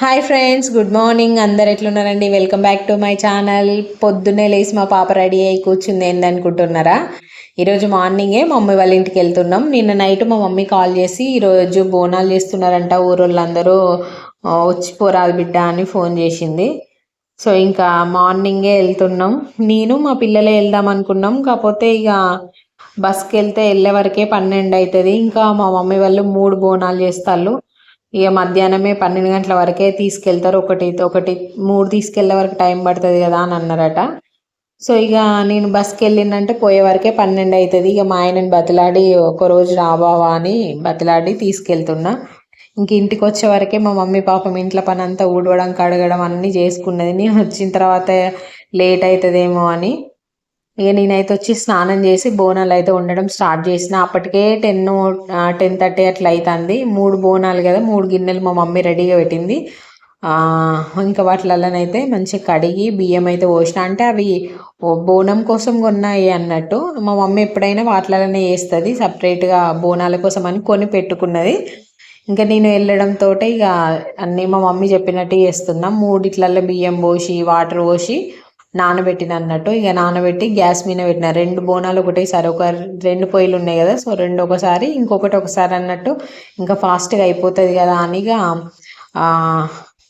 Hi friends, good morning. అందరు ఎట్లున్నారండి? Welcome back to my channel. పొద్దున్నే లేచి మా పాప రెడీ అయ్యి కూర్చుంది ఏందనుకుంటున్నారా? ఈరోజు మార్నింగే మా మమ్మీ వాళ్ళ ఇంటికి వెళ్తున్నాం. నిన్న నైట్ మా మమ్మీ కాల్ చేసి ఈరోజు బోనాలు చేస్తున్నారంట, ఊరోళ్ళందరూ వచ్చిపోరాదు బిడ్డ అని ఫోన్ చేసింది. సో ఇంకా మార్నింగే వెళ్తున్నాం. నేను మా పిల్లలే వెళ్దాం అనుకున్నాం. కాకపోతే ఇక బస్కి వెళ్తే వెళ్ళే వరకే 12 అవుతుంది. ఇంకా మా మమ్మీ వాళ్ళు 3 బోనాలు చేస్తారు. ఇక మధ్యాహ్నమే 12 గంటల వరకే తీసుకెళ్తారు. ఒకటి 3 తీసుకెళ్లే వరకు టైం పడుతుంది కదా అని అన్నారట. సో ఇక నేను బస్కి వెళ్ళిందంటే పోయే వరకే 12 అవుతుంది. ఇక మా ఆయనని బతిలాడి ఒకరోజు రాబావా అని బతిలాడి తీసుకెళ్తున్నా. ఇంక ఇంటికి వచ్చే వరకే మా మమ్మీ పాపం ఇంట్లో పని అంతా ఊడవడం కడగడం అన్నీ చేసుకున్నది. నేను వచ్చిన తర్వాత లేట్ అవుతుందేమో అని ఇక నేనైతే వచ్చి స్నానం చేసి బోనాలు అయితే ఉండడం స్టార్ట్ చేసిన. అప్పటికే 10-10:30 అట్లా అవుతుంది. 3 బోనాలు కదా, 3 గిన్నెలు మా మమ్మీ రెడీగా పెట్టింది. ఇంకా వాటిలలోనైతే మంచిగా కడిగి బియ్యం అయితే పోసిన. అంటే అవి బోనం కోసం కొన్నాయి అన్నట్టు. మా మమ్మీ ఎప్పుడైనా వాటిలలోనే వేస్తుంది, సపరేట్గా బోనాల కోసం అని కొని పెట్టుకున్నది. ఇంకా నేను వెళ్ళడంతో ఇక అన్నీ మా మమ్మీ చెప్పినట్టు చేస్తున్నా. 3 ఇట్లల్లో బియ్యం పోసి వాటర్ పోసి నానబెట్టిన అన్నట్టు. ఇక నానబెట్టి గ్యాస్ మీద పెట్టిన. 2 బోనాలు ఒకటేసారి, ఒక 2 పొయ్యిలు ఉన్నాయి కదా, సో 2 ఒకసారి ఇంకొకటి ఒకసారి అన్నట్టు. ఇంకా ఫాస్ట్గా అయిపోతుంది కదా అని ఇక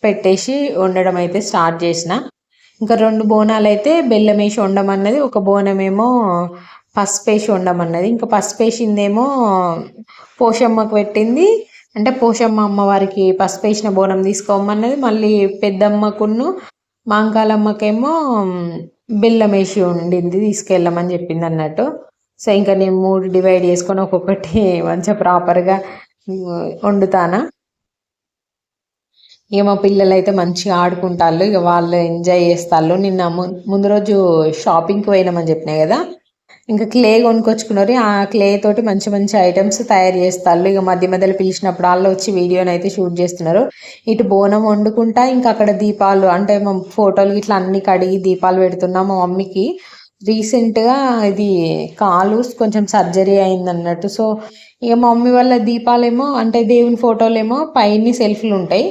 పెట్టేసి వండడం అయితే స్టార్ట్ చేసిన. ఇంకా 2 బోనాలు అయితే బెల్లం వేసి వండమన్నది, ఒక బోనమేమో పసుపు వేసి వండమన్నది. ఇంకా పసుపు వేసిందేమో పోషమ్మకు పెట్టింది. అంటే పోషమ్మ అమ్మవారికి పసుపు వేసిన బోనం తీసుకోమన్నది. మళ్ళీ పెద్దమ్మకును మాంకాలమ్మకేమో బెల్లం వేసి ఉండింది తీసుకెళ్ళమని చెప్పింది అన్నట్టు. సో ఇంకా నేను 3 డివైడ్ చేసుకొని ఒక్కొక్కటి మంచిగా ప్రాపర్గా వండుతానా. ఇక మా పిల్లలు అయితే మంచిగా ఆడుకుంటారు, ఇక వాళ్ళు ఎంజాయ్ చేస్తారు. నిన్న ముందు రోజు షాపింగ్కి పోయినామని చెప్పినాయి కదా, ఇంకా క్లే కొనుక్కొచ్చుకున్నారు. ఆ క్లే తోటి మంచి మంచి ఐటమ్స్ తయారు చేస్తారు. ఇక మధ్య మధ్యలో పిలిచినప్పుడు వాళ్ళు వచ్చి వీడియోని అయితే షూట్ చేస్తున్నారు. ఇటు బోనం వండుకుంటా, ఇంకా అక్కడ దీపాలు అంటే మా ఫోటోలు ఇట్లా అన్ని కడిగి దీపాలు పెడుతున్నాం. మా మమ్మీకి రీసెంట్గా ఇది కాలు కొంచెం సర్జరీ అయింది అన్నట్టు. సో ఇక మా మమ్మీ వాళ్ళ దీపాలేమో అంటే దేవుని ఫోటోలేమో పైన సెల్ఫ్లు ఉంటాయి.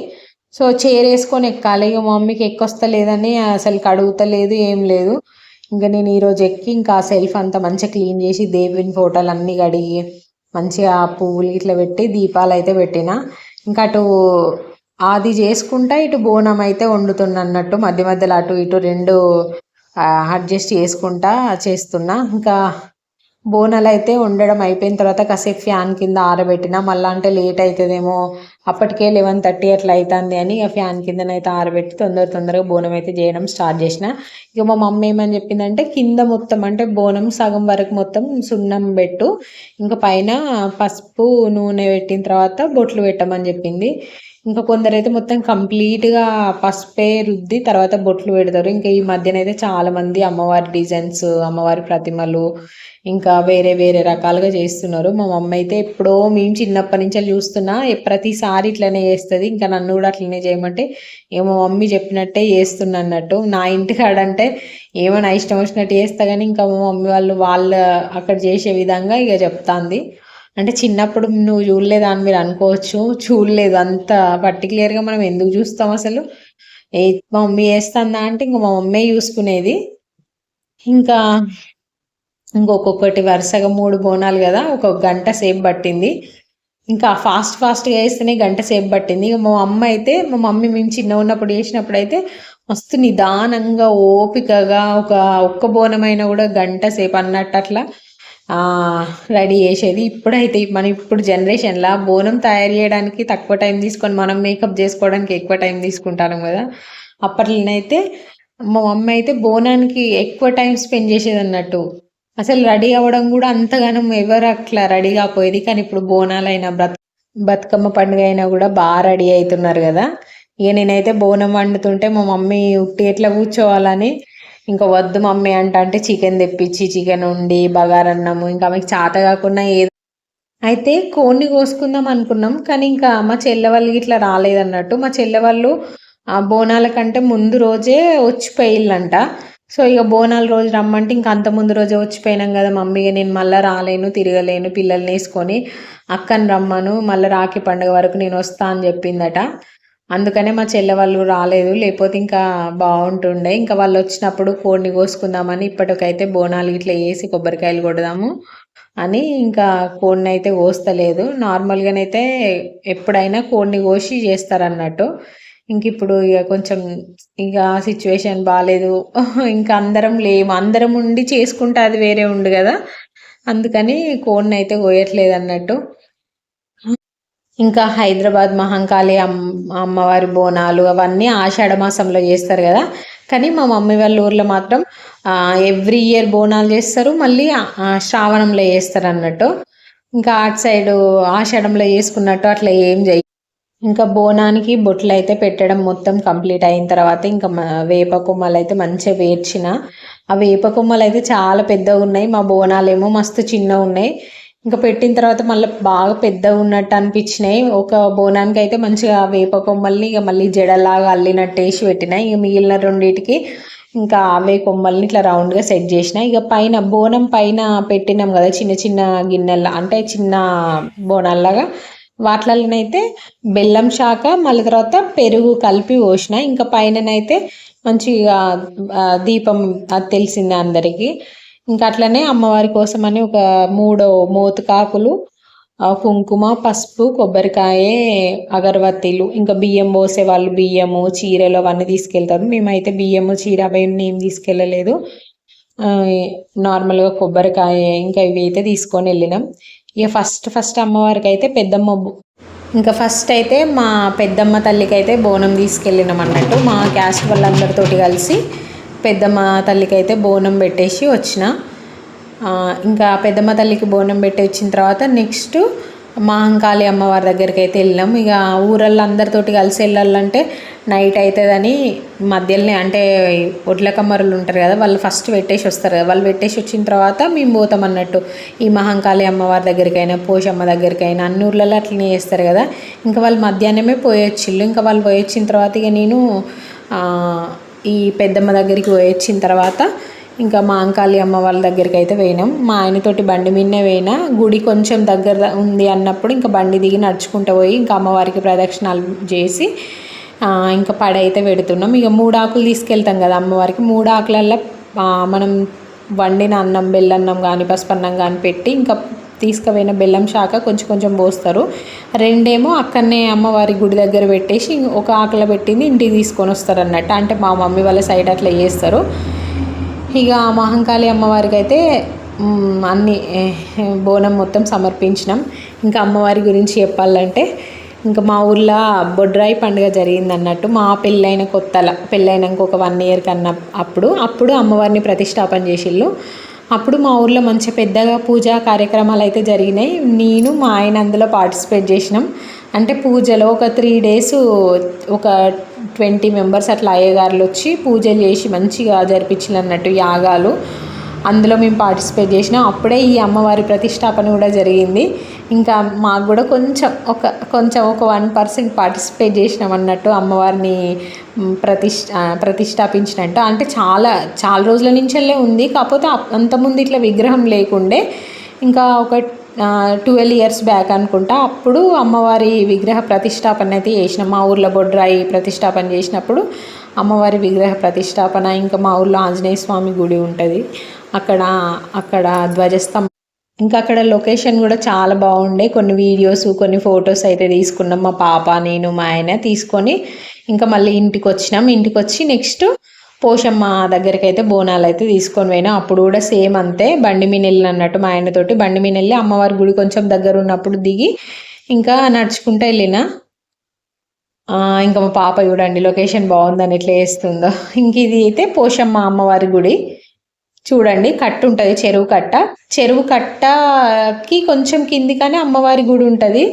సో చైర్ వేసుకొని ఎక్కాలి. ఇక మా మమ్మీకి ఎక్కొస్తలేదని అసలు కడుగుతలేదు, ఏం లేదు. ఇంకా నేను ఈరోజు ఎక్కి ఇంకా సెల్ఫ్ అంతా మంచిగా క్లీన్ చేసి దేవుని ఫోటోలు అన్నీ కడిగి మంచిగా పువ్వులు ఇట్లా పెట్టి దీపాలు అయితే పెట్టిన. ఇంకా అటు అది చేసుకుంటా ఇటు బోనం అయితే వండుతున్నా అన్నట్టు. మధ్య మధ్యలో అటు ఇటు 2 అడ్జస్ట్ చేసుకుంటా చేస్తున్నా. ఇంకా బోనాలు అయితే వండడం అయిపోయిన తర్వాత కాసేపు ఫ్యాన్ కింద ఆరబెట్టిన. మళ్ళీ అంటే లేట్ అవుతుందేమో, అప్పటికే 11:30 అట్లా అవుతుంది అని ఇక ఫ్యాన్ కిందనైతే ఆరబెట్టి తొందరగా బోనం అయితే చేయడం స్టార్ట్ చేసిన. ఇక మా మమ్మీ ఏమని చెప్పిందంటే కింద మొత్తం అంటే బోనం సగం వరకు మొత్తం సున్నం పెట్టు, ఇంకా పైన పసుపు నూనె పెట్టిన తర్వాత బొట్లు పెట్టమని చెప్పింది. ఇంకా కొందరైతే మొత్తం కంప్లీట్గా పసుపే రుద్ది తర్వాత బొట్లు పెడతారు. ఇంకా ఈ మధ్యనైతే చాలామంది అమ్మవారి డిజైన్స్, అమ్మవారి ప్రతిమలు ఇంకా వేరే వేరే రకాలుగా చేస్తున్నారు. మా మమ్మీ అయితే ఎప్పుడో మేము చిన్నప్పటి నుంచి చూస్తున్నా, ప్రతిసారి ఇట్లనే చేస్తుంది. ఇంకా నన్ను కూడా అట్లనే చేయమంటే ఏమో మమ్మీ చెప్పినట్టే చేస్తున్నా అన్నట్టు. నా ఇంటికాడంటే ఏమో నా ఇష్టం వచ్చినట్టు చేస్తా, కానీ ఇంకా మా మమ్మీ వాళ్ళు అక్కడ చేసే విధంగా ఇక చెప్తాంది. అంటే చిన్నప్పుడు నువ్వు చూడలేదు అని మీరు అనుకోవచ్చు, చూడలేదు అంత పర్టికులర్గా మనం ఎందుకు చూస్తాం అసలు. మా మమ్మీ చేస్తుందా అంటే ఇంకా మా మమ్మీ చూసుకునేది. ఇంకా ఇంకొకటి వరుసగా 3 బోనాలు కదా, ఒక గంట సేపు పట్టింది. ఇంకా ఫాస్ట్గా వేస్తేనే గంట సేపు పట్టింది. ఇక మా అమ్మ అయితే మా మమ్మీ మేము చిన్న ఉన్నప్పుడు చేసినప్పుడు అయితే మస్తు నిదానంగా ఓపికగా ఒక్క బోనమైనా కూడా గంట సేపు అన్నట్టు అట్లా రెడీ చేసేది. ఇప్పుడైతే ఇప్పుడు జనరేషన్లో బోనం తయారు చేయడానికి తక్కువ టైం తీసుకొని మనం మేకప్ చేసుకోవడానికి ఎక్కువ టైం తీసుకుంటాం కదా. అప్పట్లోనైతే మా మమ్మీ అయితే బోనానికి ఎక్కువ టైం స్పెండ్ చేసేది అన్నట్టు. అసలు రెడీ అవ్వడం కూడా అంతగానం ఎవరు అట్లా రెడీ కాపోయేది. కానీ ఇప్పుడు బోనాలైనా బతుకమ్మ పండుగ అయినా కూడా బాగా రెడీ అవుతున్నారు కదా. ఇక నేనైతే బోనం వండుతుంటే మా మమ్మీ ఉట్టి ఎట్లా కూర్చోవాలని ఇంకా వద్దు మమ్మీ అంటే చికెన్ తెప్పించి చికెన్ వండి బగారన్నము, ఇంకా ఆమెకి చేత కాకుండా ఏదో అయితే కోడిని కోసుకుందాం అనుకున్నాం. కానీ ఇంకా మా చెల్లె వాళ్ళు ఇట్లా రాలేదన్నట్టు. మా చెల్లె వాళ్ళు బోనాల కంటే ముందు రోజే వచ్చిపోయిల్లంట. సో ఇక బోనాల రోజు రమ్మంటే ఇంకా అంత ముందు రోజే వచ్చిపోయినాం కదా మమ్మీ, నేను మళ్ళీ రాలేను, తిరగలేను, పిల్లల్ని వేసుకొని అక్కని రమ్మను, మళ్ళీ రాఖీ పండుగ వరకు నేను వస్తా అని చెప్పిందట. అందుకనే మా చెల్లె వాళ్ళు రాలేదు, లేకపోతే ఇంకా బాగుంటుండే. ఇంకా వాళ్ళు వచ్చినప్పుడు కోడిని కోసుకుందామని ఇప్పటికైతే బోనాలు ఇట్లా వేసి కొబ్బరికాయలు కొడదాము అని ఇంకా కోడిని అయితే కోస్తలేదు. నార్మల్గానైతే ఎప్పుడైనా కోడిని కోసి చేస్తారన్నట్టు. ఇంక ఇప్పుడు ఇక కొంచెం ఇక సిచ్యువేషన్ బాగాలేదు. ఇంకా అందరం లేము, అందరం ఉండి చేసుకుంటే అది వేరే ఉండు కదా, అందుకని కోడిని అయితే కోయట్లేదు అన్నట్టు. ఇంకా హైదరాబాద్ మహంకాళి అమ్మవారి బోనాలు అవన్నీ ఆషాఢ మాసంలో చేస్తారు కదా, కానీ మా మమ్మీ వాళ్ళ ఊర్లో మాత్రం ఎవ్రీ ఇయర్ బోనాలు చేస్తారు, మళ్ళీ శ్రావణంలో చేస్తారు అన్నట్టు. ఇంకా అటు సైడు ఆషాఢంలో చేసుకున్నట్టు అట్లా ఏం చేయ. ఇంకా బోనానికి బొట్లు అయితే పెట్టడం మొత్తం కంప్లీట్ అయిన తర్వాత ఇంకా వేప కొమ్మలు అయితే మంచిగా వేర్చిన. ఆ వేప కొమ్మలు అయితే చాలా పెద్దగా ఉన్నాయి, మా బోనాలు ఏమో మస్తు చిన్నగా ఉన్నాయి. ఇంకా పెట్టిన తర్వాత మళ్ళీ బాగా పెద్దగా ఉన్నట్టు అనిపించినాయి. ఒక బోనానికి అయితే మంచిగా వేప కొమ్మల్ని ఇక మళ్ళీ జడలాగా అల్లినట్టు వేసి పెట్టినాయి. ఇక మిగిలిన రెండింటికి ఇంకా అవే కొమ్మల్ని ఇట్లా రౌండ్గా సెట్ చేసిన. ఇక పైన బోనం పైన పెట్టినాం కదా చిన్న చిన్న గిన్నెల, అంటే చిన్న బోనాల్లాగా, వాటిలలోనైతే బెల్లం శాఖ మళ్ళీ తర్వాత పెరుగు కలిపి పోసిన. ఇంకా పైననైతే మంచిగా దీపం, అది తెలిసిందే అందరికీ. ఇంకా అట్లనే అమ్మవారి కోసం అని ఒక 3 మోతుకాకులు, కుంకుమ, పసుపు, కొబ్బరికాయ, అగరబత్తీలు, ఇంకా బియ్యం పోసే వాళ్ళు బియ్యము, చీరలు అవన్నీ తీసుకెళ్తారు. మేమైతే బియ్యము, చీర అవన్నీ ఏం తీసుకెళ్ళలేదు, నార్మల్గా కొబ్బరికాయ ఇంకా ఇవి అయితే తీసుకొని వెళ్ళినాం. ఇక ఫస్ట్ అమ్మవారికి అయితే పెద్దమ్మ, ఇంకా ఫస్ట్ అయితే మా పెద్దమ్మ తల్లికి అయితే బోనం తీసుకెళ్ళినాం అన్నట్టు. మా క్యాస్ట్ వాళ్ళందరితోటి కలిసి పెద్దమ్మ తల్లికి అయితే బోనం పెట్టేసి వచ్చిన. ఇంకా పెద్దమ్మ తల్లికి బోనం పెట్టి వచ్చిన తర్వాత నెక్స్ట్ మహంకాళి అమ్మవారి దగ్గరికి అయితే వెళ్ళాం. ఇక ఊరల్లో అందరితోటి కలిసి వెళ్ళాలంటే నైట్ అవుతుందని మధ్యలోనే, అంటే ఒడ్ల కమ్మరులు ఉంటారు కదా, వాళ్ళు ఫస్ట్ పెట్టేసి వస్తారు కదా, వాళ్ళు పెట్టేసి వచ్చిన తర్వాత మేము పోతాం అన్నట్టు. ఈ మహంకాళి అమ్మవారి దగ్గరికైనా పోషమ్మ దగ్గరికైనా అన్ని ఊర్లలో అట్లనే చేస్తారు కదా. ఇంకా వాళ్ళు మధ్యాహ్నమే పోయొచ్చిళ్ళు. ఇంకా వాళ్ళు పోయొచ్చిన తర్వాత ఇక నేను ఈ పెద్దమ్మ దగ్గరికి పోయొచ్చిన తర్వాత ఇంకా మా అంకాళి అమ్మ వాళ్ళ దగ్గరికి అయితే పోయినాం. మా ఆయనతోటి బండి మీదనే పోయినా. గుడి కొంచెం దగ్గర ఉంది అన్నప్పుడు ఇంకా బండి దిగి నడుచుకుంటూ పోయి ఇంకా అమ్మవారికి ప్రదక్షిణాలు చేసి ఇంకా పడ అయితే పెడుతున్నాం. ఇక 3 ఆకులు తీసుకెళ్తాం కదా అమ్మవారికి, 3 ఆకులల్లో మనం వండిన అన్నం, బెల్లన్నం కానీ పసుపన్నం కానీ పెట్టి ఇంకా తీసుకుపోయిన బెల్లం శాఖ కొంచెం కొంచెం పోస్తారు. 2 అక్కడనే అమ్మవారి గుడి దగ్గర పెట్టేసి ఒక ఆకుల పెట్టింది ఇంటికి తీసుకొని వస్తారు అన్నట్టు. అంటే మా మమ్మీ వాళ్ళ సైడ్ అట్లా చేస్తారు. ఇక మహంకాళి అమ్మవారికి అయితే అన్ని బోనం మొత్తం సమర్పించినాం. ఇంకా అమ్మవారి గురించి చెప్పాలంటే ఇంకా మా ఊర్లో బొడ్రాయి పండుగ జరిగింది అన్నట్టు. మా పెళ్ళైనాక ఒక 1 ఇయర్ కన్నా అప్పుడు అమ్మవారిని ప్రతిష్టాపన చేసిళ్ళు. అప్పుడు మా ఊర్లో మంచి పెద్దగా పూజా కార్యక్రమాలు అయితే జరిగినాయి. నేను మా ఆయన అందులో పార్టిసిపేట్ చేసినాం. అంటే పూజలో ఒక 3 days ఒక 20 members అట్లా అయ్యగారులు వచ్చి పూజలు చేసి మంచిగా జరిపించారు అన్నట్టు, యాగాలు. అందులో మేము పార్టిసిపేట్ చేసినాం. అప్పుడే ఈ అమ్మవారి ప్రతిష్టాపన కూడా జరిగింది. ఇంకా మాకు కూడా కొంచెం ఒక 1% పార్టిసిపేట్ చేసినాం అన్నట్టు, అమ్మవారిని ప్రతిష్టాపించినట్టు. అంటే చాలా రోజుల నుంచెల్లే ఉంది, కాకపోతే అంతకుముందు ఇట్లా విగ్రహం లేకుండే. ఇంకా ఒక 12 years బ్యాక్ అనుకుంటా అప్పుడు అమ్మవారి విగ్రహ ప్రతిష్టాపన అయితే చేసినాం. మా ఊర్లో బొడ్రాయి ప్రతిష్టాపన చేసినప్పుడు అమ్మవారి విగ్రహ ప్రతిష్టాపన. ఇంకా మా ఊర్లో ఆంజనేయ స్వామి గుడి ఉంటుంది, అక్కడ ధ్వజస్తంభం. ఇంకా అక్కడ లొకేషన్ కూడా చాలా బాగుండే. కొన్ని వీడియోస్, కొన్ని ఫొటోస్ అయితే తీసుకున్నాం. మా పాప, నేను, మా ఆయన తీసుకొని ఇంకా మళ్ళీ ఇంటికి వచ్చి నెక్స్ట్ పోషమ్మ దగ్గరికి అయితే బోనాలు అయితే తీసుకొని పోయినా. అప్పుడు కూడా సేమ్ అంతే, బండి మీద వెళ్ళిన అన్నట్టు. మా ఆయనతోటి బండి మీద వెళ్ళి అమ్మవారి గుడి కొంచెం దగ్గర ఉన్నప్పుడు దిగి ఇంకా నడుచుకుంటూ వెళ్ళిన. ఇంకా మా పాప చూడండి లొకేషన్ బాగుందని ఎట్లా వేస్తుందో. ఇంక ఇది అయితే పోషమ్మ అమ్మవారి గుడి చూడండి. కట్ట ఉంటుంది, చెరువు కట్టకి కొంచెం కింది కానీ అమ్మవారి గుడి ఉంటుంది.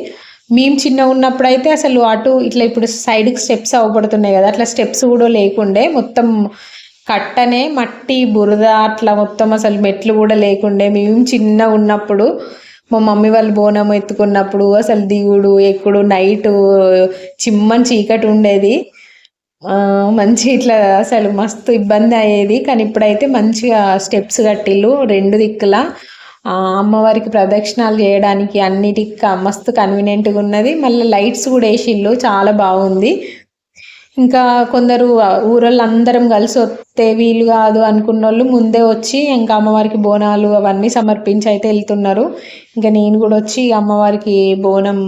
మేము చిన్న ఉన్నప్పుడు అయితే అసలు అటు ఇట్లా, ఇప్పుడు సైడ్కి స్టెప్స్ అవ్వబడుతున్నాయి కదా, అట్లా స్టెప్స్ కూడా లేకుండే. మొత్తం కట్టనే మట్టి బురద అట్లా మొత్తం, అసలు మెట్లు కూడా లేకుండే. మేము చిన్న ఉన్నప్పుడు మా మమ్మీ వాళ్ళు బోనం ఎత్తుకున్నప్పుడు అసలు దిగుడు ఎక్కుడు, నైటు చిమ్మని చీకటి ఉండేది. మంచి ఇట్లా అసలు మస్తు ఇబ్బంది అయ్యేది. కానీ ఇప్పుడైతే మంచిగా స్టెప్స్ కట్టిళ్ళు 2 దిక్కులా. అమ్మవారికి ప్రదక్షిణాలు చేయడానికి అన్నిటికి మస్తు కన్వీనియంట్గా ఉన్నది. మళ్ళీ లైట్స్ కూడా వేసిళ్ళు, చాలా బాగుంది. ఇంకా కొందరు ఊరోళ్ళు అందరం కలిసి వస్తే వీలు కాదు అనుకున్నోళ్ళు ముందే వచ్చి ఇంకా అమ్మవారికి బోనాలు అవన్నీ సమర్పించి అయితే వెళ్తున్నారు. ఇంకా నేను కూడా వచ్చి అమ్మవారికి బోనం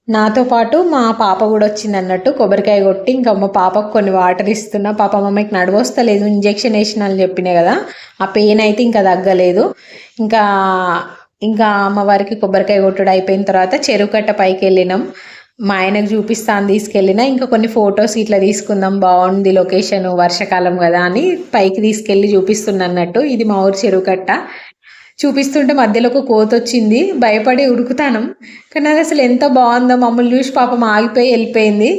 నాతో పాటు మా పాప కూడా వచ్చింది అన్నట్టు కొబ్బరికాయ కొట్టి ఇంకా మా పాపకు కొన్ని వాటర్ ఇస్తున్నా. పాప మమ్మీకి నడవస్తలేదు, ఇంజెక్షన్ వేసిన అని చెప్పినాయి కదా, ఆ పెయిన్ అయితే ఇంకా తగ్గలేదు. ఇంకా ఇంకా అమ్మవారికి కొబ్బరికాయ కొట్టుడు అయిపోయిన తర్వాత చెరువు కట్ట పైకి వెళ్ళినాం. మా ఆయనకు చూపిస్తాను తీసుకెళ్ళిన. ఇంకా కొన్ని ఫొటోస్ ఇట్లా తీసుకుందాం, బాగుంది లొకేషన్, వర్షాకాలం కదా అని పైకి తీసుకెళ్ళి చూపిస్తున్నా అన్నట్టు. ఇది మా ఊరు చెరువు కట్ట. చూపిస్తుంటే మధ్యలో ఒక కోత వచ్చింది, భయపడి ఉరుకుతాను. కానీ అది అసలు ఎంత బాగుందో, మమ్మల్ని చూసి పాపం ఆగిపోయి వెళ్ళిపోయింది.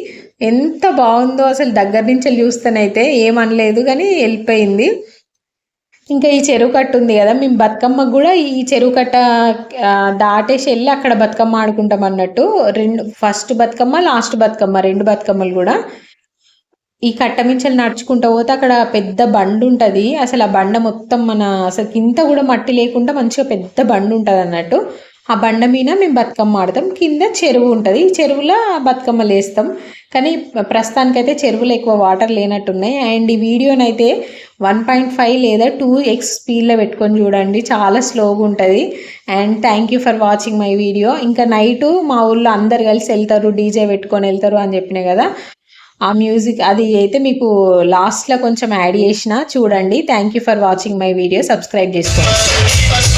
ఎంత బాగుందో అసలు దగ్గర నుంచి చూస్తేనైతే ఏమనలేదు కానీ వెళ్ళిపోయింది. ఇంకా ఈ చెరువు కట్ట ఉంది కదా, మేము బతుకమ్మకు కూడా ఈ చెరువు కట్ట దాటేసి వెళ్ళి అక్కడ బతుకమ్మ ఆడుకుంటాం అన్నట్టు. ఫస్ట్ బతుకమ్మ, లాస్ట్ బతుకమ్మ, 2 బతుకమ్మలు కూడా ఈ కట్ట మించలు నడుచుకుంటూ పోతే అక్కడ పెద్ద బండ ఉంటుంది. అసలు ఆ బండ మొత్తం అసలు కింద కూడా మట్టి లేకుండా మంచిగా పెద్ద బండ ఉంటుంది అన్నట్టు. ఆ బండ మీద మేము బతుకమ్మ ఆడతాం. కింద చెరువు ఉంటుంది, ఈ చెరువులో బతుకమ్మలు వేస్తాం. కానీ ప్రస్తుతానికైతే చెరువులో ఎక్కువ వాటర్ లేనట్టున్నాయి. అండ్ ఈ వీడియోనైతే 1.5 లేదా 2x స్పీడ్లో పెట్టుకొని చూడండి, చాలా స్లోగా ఉంటుంది. And thank you for watching my video. ఇంకా నైటు మా ఊళ్ళో అందరు కలిసి వెళ్తారు, డీజే పెట్టుకొని వెళ్తారు అని చెప్పినాయి కదా, ఆ మ్యూజిక్ అది అయితే మీకు లాస్ట్లో కొంచెం యాడ్ చేసిన చూడండి. Thank you for watching my video. Subscribe చేసుకోండి.